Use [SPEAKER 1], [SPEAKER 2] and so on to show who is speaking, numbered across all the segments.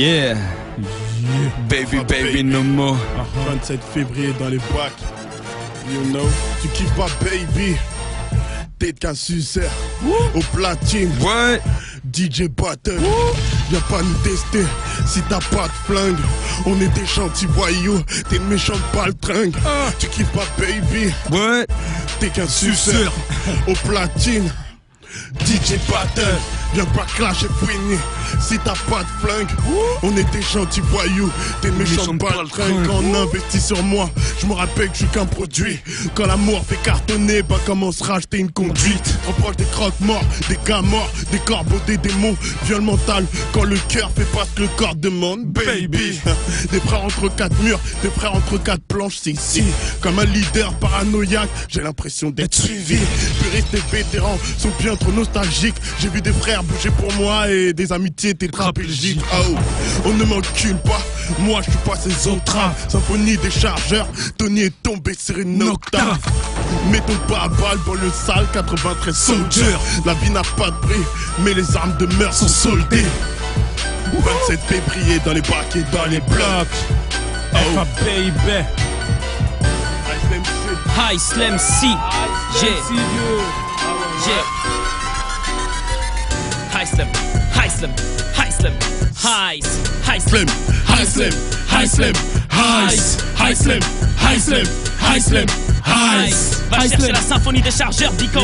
[SPEAKER 1] Yeah. Baby no more.
[SPEAKER 2] 27 février dans les bacs. You know, tu kiffes pas baby. T'es qu'un suceur. Au platine.
[SPEAKER 1] What?
[SPEAKER 2] DJ Battle. Viens pas nous tester si t'as pas de flingue. On est des gentils voyous. T'es une méchante baltringue. Tu kiffes pas baby.
[SPEAKER 1] What?
[SPEAKER 2] T'es qu'un suceur. Au platine. DJ Battle, viens pas clasher fouiner. Si t'as pas de flingue, on est des gentils voyous. T'es une méchante baltringue. Quand on investit sur moi, je me rappelle que je suis qu'un produit. Quand l'amour fait cartonner, bah comment se racheter une conduite. On proche des croques morts, des gars morts, des corbeaux, des démons. Viol mental, quand le cœur fait pas ce que le corps demande. Baby, des frères entre quatre murs, des frères entre quatre planches, c'est ici. Comme un leader paranoïaque, j'ai l'impression d'être suivi. Puristes et vétérans sont bien trop nostalgiques. J'ai vu des frères bouger pour moi et des amitiés tétraplégiques. Oh, on ne m'encule pas, moi je suis pas ces autres. Symphonie des chargeurs, Tony est tombé sur une octave. Mettons pas à balle dans le sale 93 soldier. La vie n'a pas de prix, mais les armes de meurtre sont soldées. 27 février dans les bacs et dans les blocs.
[SPEAKER 1] Oh baby.
[SPEAKER 3] High Slam C. Yeah. High Slam. High Slam. High Slam. High Slam.
[SPEAKER 2] High Slam. High Slam. High Slam. High Slam. High Slam.
[SPEAKER 3] Va chercher la symphonie des chargeurs, Dico.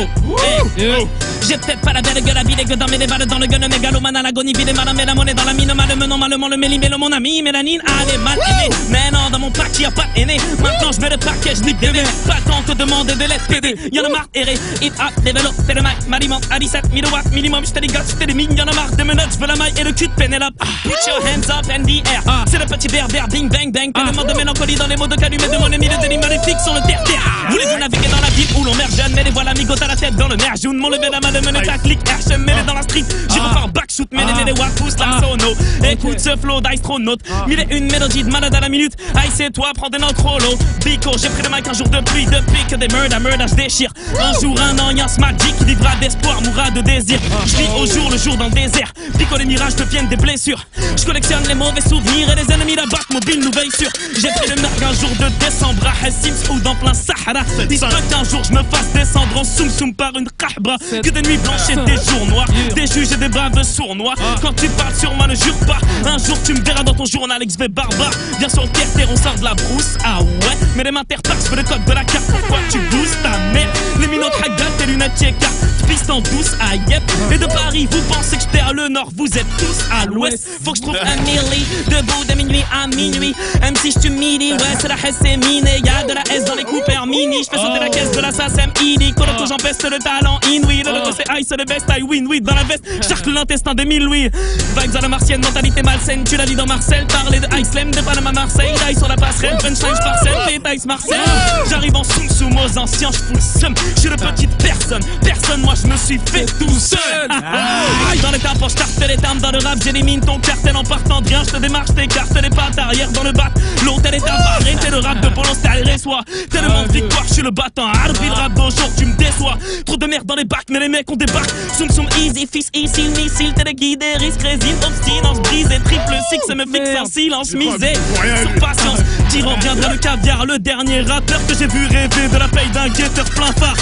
[SPEAKER 3] J'ai peut-être pas la belle gueule, habillée que dans mes balles dans le gun, mégalomane à l'agonie, vide malin, mais la monnaie dans la mine, mal menant, malement le méli, mon ami, mélanine, allez, mal aimé. Mais non, dans mon pack, y'a pas aîné. Maintenant, je mets le paquet, je nique des mecs. Pas le temps de te demander de l'aide PD. Y'en a marre, erré, hit up, développé le mic, m'alimente à 17 000 watts, minimum, j'te les gars, j'te les mines, y'en a marre de menottes, j'veux la maille et le cul de Pénélope. Put your hands up and the air. C'est le petit verre, ding, bang, bang. Tellement de mélancolie dans les mots de calumet de mon émile de délits maléfiques sur le terre-terre. Voulez-vous naviguer dans la ville où l'on meurt jeune, mais les voilà migotent à la tête dans le merjoun. Mon levé la main de mener ta clique, je me mêlé dans la street. J'y repars en backshoot, mêlé les watts, pousse la sono. Écoute ce flow d'astronaute, mille et une mélodie de malade à la minute. Aïe, c'est toi, prends des notes holo. Bico, j'ai pris le mic un jour de pluie, depuis que des murder, je déchire. Un jour, un an, y'a ce magic qui vivra d'espoir, mourra de désir. Je vis au jour, le jour dans le désert. Bico, les mirages deviennent des blessures. Je collectionne les mauvais souvenirs et les ennemis la batte mobile nous veillent sur. J'ai pris le merc un jour de décembre à Hessims ou dans plein Sahara. Il se peut qu'un jour je me fasse descendre en soum par une kahbra. Que des nuits blanches et des jours noirs, des juges et des braves sournois. Quand tu parles sur moi ne jure pas. Un jour tu me verras dans ton journal XV barbare. Viens sur le terre, on sort de la brousse. Ah ouais, mais les mains t'interpassent, je veux le code de la carte. Pourquoi tu boostes ta mère? Les minots tragadent, tes lunettes check-up. Piste en douce, ah yep. Et de Paris, vous pensez que j'étais à le nord, vous êtes tous à l'ouest. Faut que je trouve un milli, debout de minuit à minuit. Même si je suis midi, ouais, c'est la Hesse et miné. Y'a de la S dans les coupeurs mini. Je fais sauter la caisse de la SACEM ID. Coloco, j'empeste le talent inouï. Le loco, c'est ice, le best, I win, oui. Dans la veste, charcle l'intestin des mille louis. Vibes à la martienne, mentalité malsaine. Tu l'as dit dans Marcel, parler de Ice Slam, de Panama Marseille. Die sur la passerelle, punchline, j'parcelle, pétaille, Marcel. J'arrive en soum aux anciens, j'fous le seum. J'suis le petite personne, moi je me suis fait tout seul. Dans les tapes, j'tarte les termes dans le rap, j'élimine ton cartel en partant de rien, j'te démarche, t'écarte les pattes arrière dans le bac. L'hôtel est avaré, t'es le rap de Polo, t'es allé soi. Tellement de victoire, j'suis le battant. Arbi le rap d'aujourd'hui, tu me déçois. Trop de merde dans les bacs, mais les mecs on débarque. Soum easy, fils ici, missile, téléguidé, risque, résine, obstinance, brisée, triple six, me fixe en silence, misé. Sur patience, tirant viendra le caviar, le dernier rappeur que j'ai vu rêver de la paye d'un guetteur plein phare.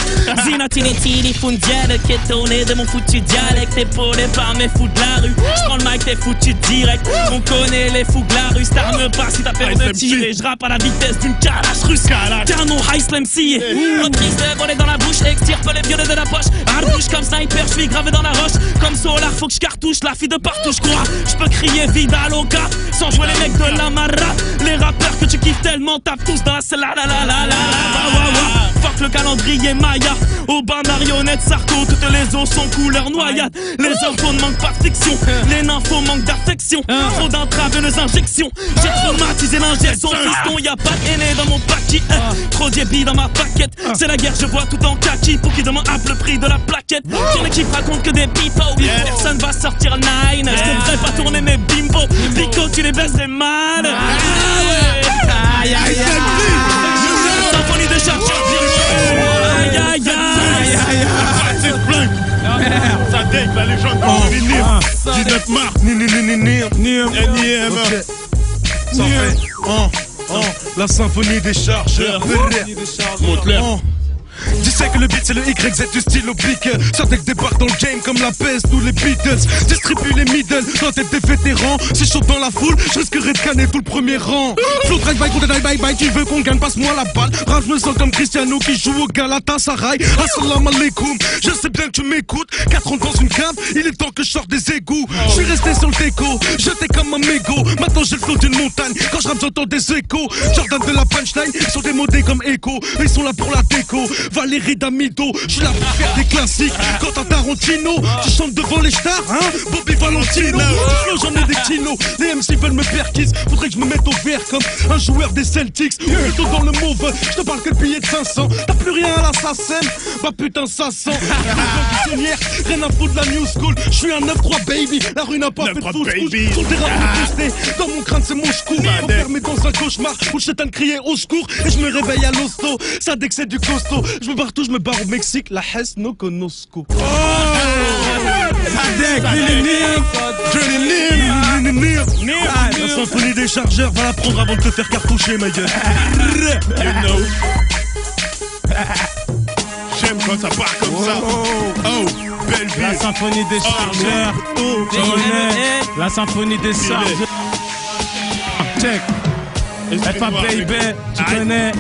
[SPEAKER 3] Zinatinetili, fundial, qui est tourné de mon foutu dialecte, épaulé par mes fous de la rue. J'prends le mic, t'es foutu direct. On connaît les fous de la rue, t'armes pas si t'as peur de tirer. J'rappe à la vitesse d'une calache russe. Canon High Slam C. Reprise de voler dans la bouche, extirpe les violets de la poche. Hardbouche comme sniper, j'suis gravé dans la roche. Comme Solar, faut que j'cartouche la fille de partout, j'crois. J'peux crier vide à l'oka sans jouer les mecs de la Mara. Les rappeurs que tu kiffes tellement tapent tous dans la salle. Fuck le calendrier Maya. Au bas marionnette Sarko, toutes les os sont couleur noyade. Les infos ne manquent pas de fiction, les nymphos manquent d'affection. Trop d'intraveineuses injections, j'ai traumatisé l'ingestion. Fiston, y'a pas d'aîné dans mon paquet. Trop débit dans ma paquette. C'est la guerre, je vois tout en kaki. Pour qui demain appe le prix de la plaquette. Ton équipe raconte que des pipo. Personne va sortir nine. Je devrais pas tourner mes bimbo. Bico, tu les baisses des mal. Aïe aïe aïe. Symphonie de charge. Aïe aïe aïe.
[SPEAKER 2] C'est flingue. Ça dégage la légende de finir. 19 mars, NIM,
[SPEAKER 4] La symphonie des chargeurs.
[SPEAKER 2] Montre-leur.
[SPEAKER 4] Tu sais que le beat c'est le YZ du style au pique. Sur dès que débarque dans le game comme la peste ou les Beatles. Distribue les middle dans tête des vétérans. Si chaud dans la foule, je risquerais de canner tout le premier rang. Flow drive by, contre bye bye. Tu veux qu'on gagne, passe-moi la balle. Rap, je me sens comme Cristiano qui joue au Galatasaray. Assalamu alaikum, je sais bien que tu m'écoutes. 4 ans dans une cave, il est temps que je sorte des égouts. Je suis resté sur le déco, jeté comme un mégot. Maintenant j'ai le flow d'une montagne, quand je rappe j'entends des échos. Jordan de la punchline, ils sont démodés comme écho. Ils sont là pour la déco. Valérie Damido, je suis là pour faire des classiques. Quentin Tarantino, tu chantes devant les stars, hein? Bobby Valentino, j'en ai des kilos. Les MC veulent me perquise, faudrait que je me mette au vert comme un joueur des Celtics. Ou plutôt dans le mauve, je te parle que de billets de 500. T'as plus rien à l'assassin, bah putain ça sent. Rien à foutre de la new school, je suis un 9-3 baby. La rue n'a pas fait de foutre, sur le terrain pour tester. Dans mon crâne c'est mon ch'kou, enfermé dans un cauchemar où le chétan criait au secours. Et je me réveille à l'hosto, ça dès que c'est du costaud. Je me barre tout, je me barre au Mexique, la Hesse no conosco. La symphonie des chargeurs, va la prendre avant de te faire cartoucher ma gueule.
[SPEAKER 2] J'aime quand ça part comme ça. Oh, belle vie.
[SPEAKER 1] La symphonie des chargeurs. La symphonie des chargeurs. Check. FA baby, tu connais.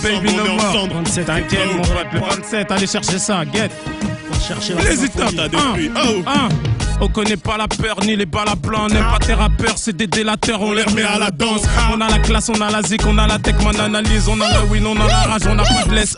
[SPEAKER 1] Baby no more. T'inquiète mon pote, le 27, allez chercher ça, get.
[SPEAKER 2] Les étapes depuis.
[SPEAKER 1] On connaît pas la peur ni les balles à blanc. On n'aime pas tes rappeurs, c'est des délateurs, on les remet à la danse. On a la classe, on a la zik, on a la tech, on analyse, on a la win, on a la rage, on a pas de laisse.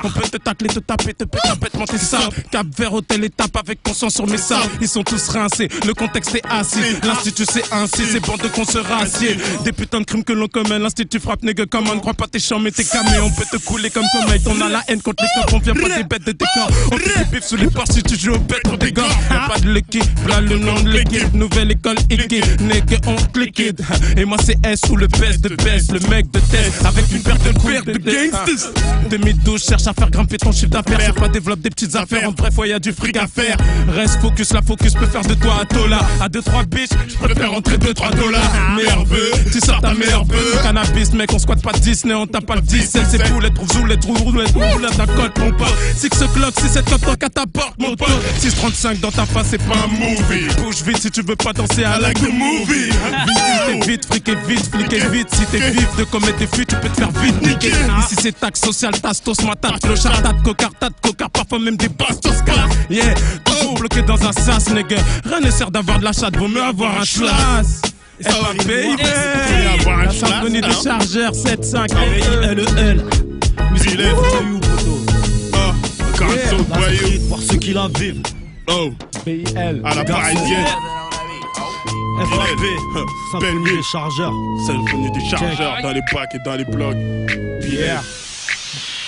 [SPEAKER 1] On peut te tacler, te taper, te péter bêtement tes sables. Cap vers hôtel étape avec conscience sur mes sables. Ils sont tous rincés, le contexte est assis. L'institut c'est ainsi, c'est bande de qu'on se rassied. Des putains de crimes que l'on commet, l'institut frappe nègre comme on ne croit pas tes champs mais t'es camé. On peut te couler comme comète, on a la haine contre les cops, on vient pas des bêtes de décor. On fait des bifs sous les portes si tu joues au bête pour des gars. Y'a pas de lucky, là le nom de l'équipe, nouvelle école équipe, nègre on click it. Et moi c'est S ou le best de best, le mec de test avec une paire de gangsters. 2012 cherche à faire grimper ton chiffre d'affaires, c'est pas développe des petites affaires. En bref, ouais y'a du fric à faire. Reste focus, la focus peut faire de toi un tola. À 2-3 bitches, je préfère rentrer 2-3 $. Meilleur tu sors ta meilleure bœuf. Cannabis mec, on squatte pas Disney, on tape pas le 10. Elle c'est fou, les trouve où les trous, les trous, la cote mon pote. 6 o'clock, 6-7 clock à ta porte mon pote. 6-35 dans ta face, c'est pas un movie. Bouge vite si tu veux pas danser à like the movie. T'es vite, friqué vite, fliqué vite. Si t'es vif de commettre des fuites, tu peux te faire vite niquer. Ici c'est taxe sociale, tastos, matate, clochard, tat, cocar, parfois même des bastos, car yeah, toujours bloqué dans un sas, nigga. Rien ne sert d'avoir de la chatte, vaut mieux avoir un schlass. baby, la symphonie des chargeurs, 7-5, BILEL. Musique voyou, poto.
[SPEAKER 2] Garçon voyou.
[SPEAKER 5] Voir ceux qui la vivent.
[SPEAKER 2] Oh,
[SPEAKER 1] BIL.
[SPEAKER 2] à la parisienne.
[SPEAKER 5] FAB, symphonie des chargeurs.
[SPEAKER 2] Symphonie des chargeurs dans les bacs et dans les blocs.
[SPEAKER 1] Pierre.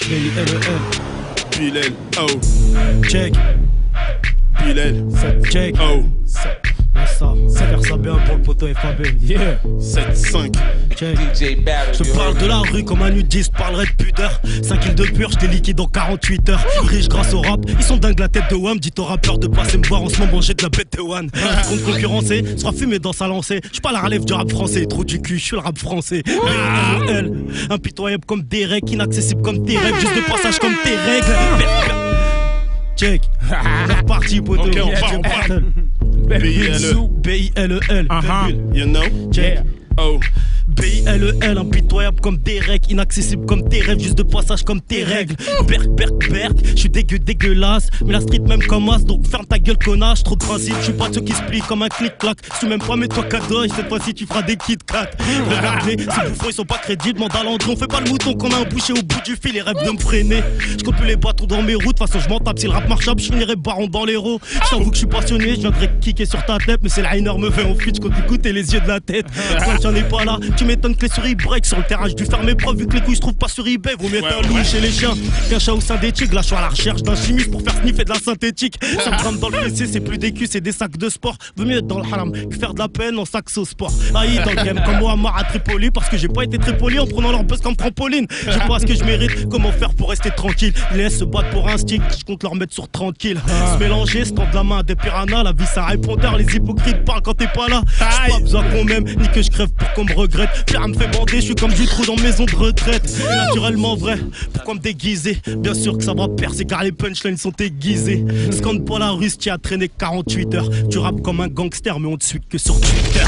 [SPEAKER 5] BILEL.
[SPEAKER 2] Bilal, oh.
[SPEAKER 5] Check.
[SPEAKER 2] Bilal,
[SPEAKER 5] Check.
[SPEAKER 2] oh.
[SPEAKER 5] Ça, faire ça bien pour le poteau FAB.
[SPEAKER 1] Yeah.
[SPEAKER 2] 7-5.
[SPEAKER 5] Check. Je te parle de la rue comme un nudiste parlerait de pudeur. 5 kills de purge, j'étais liquide en 48 heures. Riche grâce au rap, ils sont dingues la tête de Wham. Dites aux rappeurs de passer me voir en ce moment, j'ai de la bête de one. Contre concurrencer, sera fumé dans sa lancée. J'suis pas la relève du rap français, trop du cul, j'suis le rap français. Impitoyable comme des règles, inaccessible comme tes rêves, juste de passage comme tes règles. Check. C'est reparti, poteau.
[SPEAKER 2] Ok, on part.
[SPEAKER 5] BILEL.
[SPEAKER 2] You know?
[SPEAKER 5] Check.
[SPEAKER 2] Oh.
[SPEAKER 5] BILEL, impitoyable comme des règles, inaccessible comme tes rêves, juste de passage comme tes règles. Berk, j'suis dégueulasse, mais la street même comme as, donc ferme ta gueule connasse, trop de principe, j'suis pas de ceux qui se plient comme un clic-clac. J'suis même pas mets-toi cadeau, cette fois-ci tu feras des Kit-Kat. Regardez, ces bouffons ils sont pas crédibles, demande à l'Andron, fais pas le mouton qu'on a un bouché au bout du fil, les rêves de me freiner. J'compte plus les bâtons dans mes routes, de toute façon j'm'en tape, si le rap marchable, j'finirai baron dans les roues. J't'avoue que j'suis passionné, j'viendrai kicker sur ta tête, mais c'est le liner me fait en fuite, j'compte écouter les yeux de la tête. Quand j'en ai pas là, tu m'étonnes que les souris break sur le terrain, j'ai dû faire mes preuves vu que les couilles se trouvent pas sur eBay. Vaut mieux être un loup chez les chiens qu'un chat au sein des tigres. Là je suis à la recherche d'un chimiste pour faire sniffer de la synthétique. 100 grammes dans le PC, c'est plus des culs, c'est des sacs de sport. Vaut mieux être dans le haram que faire de la peine en sac au sport. Aïe dans le game comme Mohamed à Tripoli, parce que j'ai pas été très poli en prenant leur buzz comme trampoline. J'ai pas ce que je mérite, comment faire pour rester tranquille. Ils laissent se battre pour un stick, je compte leur mettre sur tranquille. Se mélanger, se tendre la main à des piranhas. La vie c'est un répondeur, les hypocrites parlent quand t'es pas là. J'ai pas besoin qu'on m'aime, ni que je crève pour qu'on me regrette. Pierre me fait bander, je suis comme du trou dans maison de retraite. Naturellement vrai, pourquoi me déguiser? Bien sûr que ça va percer car les punchlines sont aiguisées. Scande pas la russe qui a traîné 48 heures. Tu rappes comme un gangster mais on te suit que sur Twitter.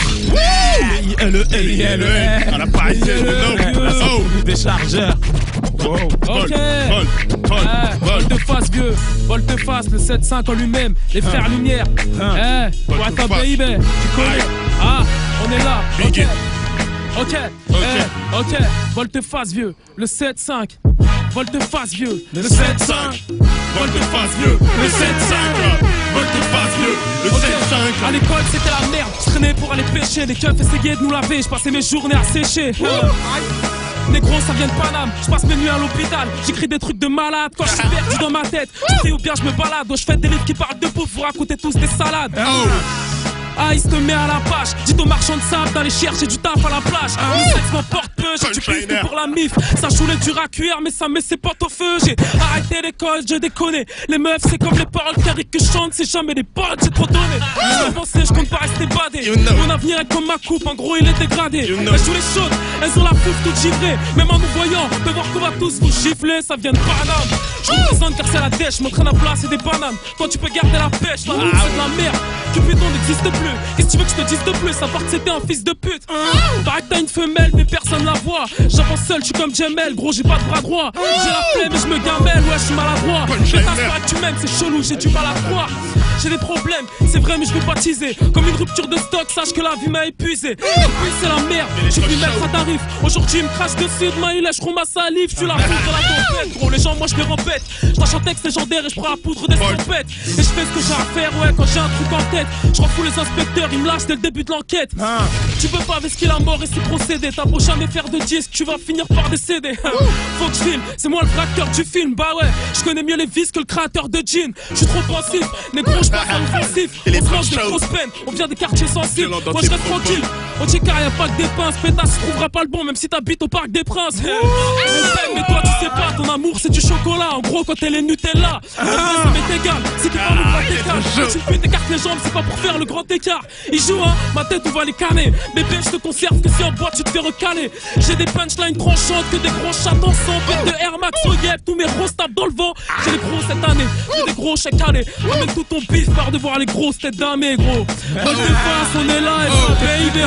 [SPEAKER 2] À la parisienne,
[SPEAKER 1] des chargeurs.
[SPEAKER 6] Ok. Volte-face vieux, volte-face, le 7-5 en lui-même, les frères Lumière. Pour être un baby, tu connais. Ah, on est là. Ok. Volte-face vieux, le 7-5. Volte-face vieux, le 7-5.
[SPEAKER 2] Volte-face vieux, le 7-5. Volte-face vieux, le 7-5.
[SPEAKER 6] À l'école c'était la merde, je traînais pour aller pêcher. Les keufs essayaient de nous laver, je passais mes journées à sécher. Négro, ça vient de Paname, je passe mes nuits à l'hôpital. J'écris des trucs de malade quand je suis perdu dans ma tête. Je sais ou bien je me balade, je fais des livres qui parlent de bouffe, vous racontez tous des salades. Ah, il se te met à la page. Dites aux marchands de sable d'aller chercher du taf à la plage. Le sexe m'emporte peu, j'ai du piste pour la mif. Ça joue dur à cuire, mais ça met ses potes au feu. J'ai arrêté l'école, je déconne. Les meufs, c'est comme les paroles qu'Eric que je chante, c'est jamais des potes, j'ai trop donné. J'ai avancé, je compte pas rester badé. Mon avenir est comme ma coupe, en gros il est dégradé. Elles jouent les chaudes, elles ont la foule toute givrée. Même en nous voyant, on peut voir qu'on va tous vous gifler, ça vient de Paname. Je représente car c'est la dèche, je m'entraîne à placer des bananes. Toi tu peux garder la pêche, la route c'est de la merde. Cupidon n'existe plus. Qu'est-ce que tu veux que je te dise de plus, à part que c'était un fils de pute. Pareil que t'as une femelle mais personne la voit. J'avance seul, je suis comme Jamel, gros j'ai pas de bras droit. J'ai la flemme et je me gamelle, ouais je suis maladroit. Mais t'as pas que tu m'aimes, c'est chelou, j'ai du mal à croire. J'ai des problèmes, c'est vrai mais je veux pas teaser. Comme une rupture de stock, sache que la vie m'a épuisé. Et puis c'est la merde, je vais mettre à tarif. Aujourd'hui il me crache dessus, demain il lèche ma salive. Je suis la foudre de la tempête, gros les gens moi je les rempète. Je lâche un texte légendaire et je prends la poudre des trompettes. Et je fais ce que j'ai à faire, ouais quand j'ai un truc en tête. Je refous les inspecteurs, ils me lâchent dès le début de l'enquête. Tu peux pas avec ce qu'il a mort et s'y procéder. T'as beau jamais faire de disque, tu vas finir par décéder. Faut que je filme, c'est moi le vrai acteur du film. Bah ouais, je connais mieux les vices que le créateur de Jean. Je suis trop pensif, négro je passe à l'offensif. On se lance des grosses peines, on vient des quartiers sensibles. Moi je reste tranquille, au Tchekar y'a pas que des pinces. Pétasse, tu trouveras pas le bon même si t'habites au Parc des Princes. Mais toi tu sais pas, ton amour c'est du chocolat. En gros quand elle est Nutella, ça m'est égal, c'est qu'il parle le grand écart. Tu peux t'écartes les jambes, c'est pas pour faire le grand écart. Il joue hein, ma tête on va les canner. Bébé je te conserve que si en boîte tu te fais recaler. J'ai des punchlines tranchantes que des gros chatons sans bête de Air Max au Yep. Tous mes roses tapent dans le vent. J'ai les gros cette année, j'ai des gros chaque année. Ramène tout ton bif, par de voir les grosses têtes d'amé gros. Dans le face on est là et baby.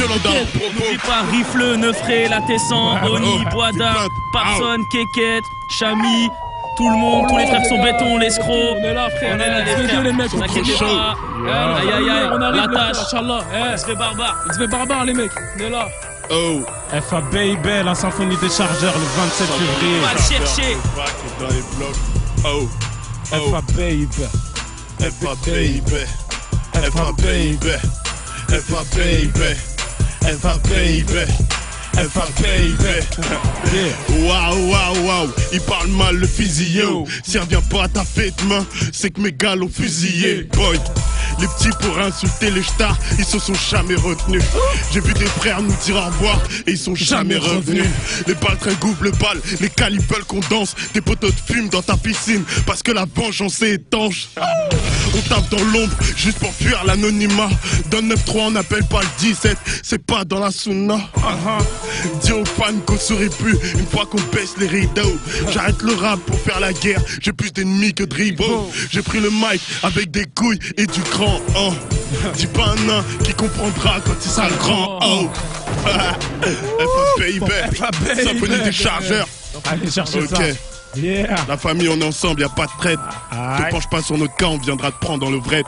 [SPEAKER 3] N'oublie pas Rifle, Neufré, La Tessan, Oni, Boada, Parson, Keket, Chami. Tout le monde, tous les frères sont béton, l'escroc.
[SPEAKER 6] On est là, frère.
[SPEAKER 3] On est là, les frères.
[SPEAKER 6] Les mecs,
[SPEAKER 3] t'inquiète pas. Aïe, aïe, aïe.
[SPEAKER 6] On arrive,
[SPEAKER 3] la tâche.
[SPEAKER 6] Inch'Allah.
[SPEAKER 3] SV barbare.
[SPEAKER 6] SV barbare, les mecs. On est là.
[SPEAKER 1] FA Baby, la symphonie des chargeurs le 27 février.
[SPEAKER 3] Va le chercher.
[SPEAKER 2] Dans les blocs.
[SPEAKER 1] FA Baby.
[SPEAKER 2] FA Baby. FA Baby. FA Baby. FA Baby. FA Baby. Waouh. Il parle mal le physio. Si revient pas à ta fête main, c'est que mes gars l'ont fusillé. Boy. Les petits pour insulter les stars, ils se sont jamais retenus. J'ai vu des frères nous dire au revoir et ils sont jamais revenus. Les balles gouvrent le bal, les calibres veulent qu'on danse. Des poteaux de fume dans ta piscine parce que la vengeance est étanche. On tape dans l'ombre juste pour fuir l'anonymat. Dans le 9-3 on n'appelle pas le 17, c'est pas dans la sauna. Dis aux fans qu'on sourit plus une fois qu'on baisse les rideaux. J'arrête le rap pour faire la guerre, j'ai plus d'ennemis que de rivaux. J'ai pris le mic avec des couilles et du grand dis pas un nain qui comprendra quand il sera le grand FA Baby. Symphonie des chargeurs.
[SPEAKER 1] Allez chercher ça. Yeah.
[SPEAKER 2] La famille on est ensemble, y'a pas de traite. Te penche pas sur notre cas, on viendra te prendre dans le vrai.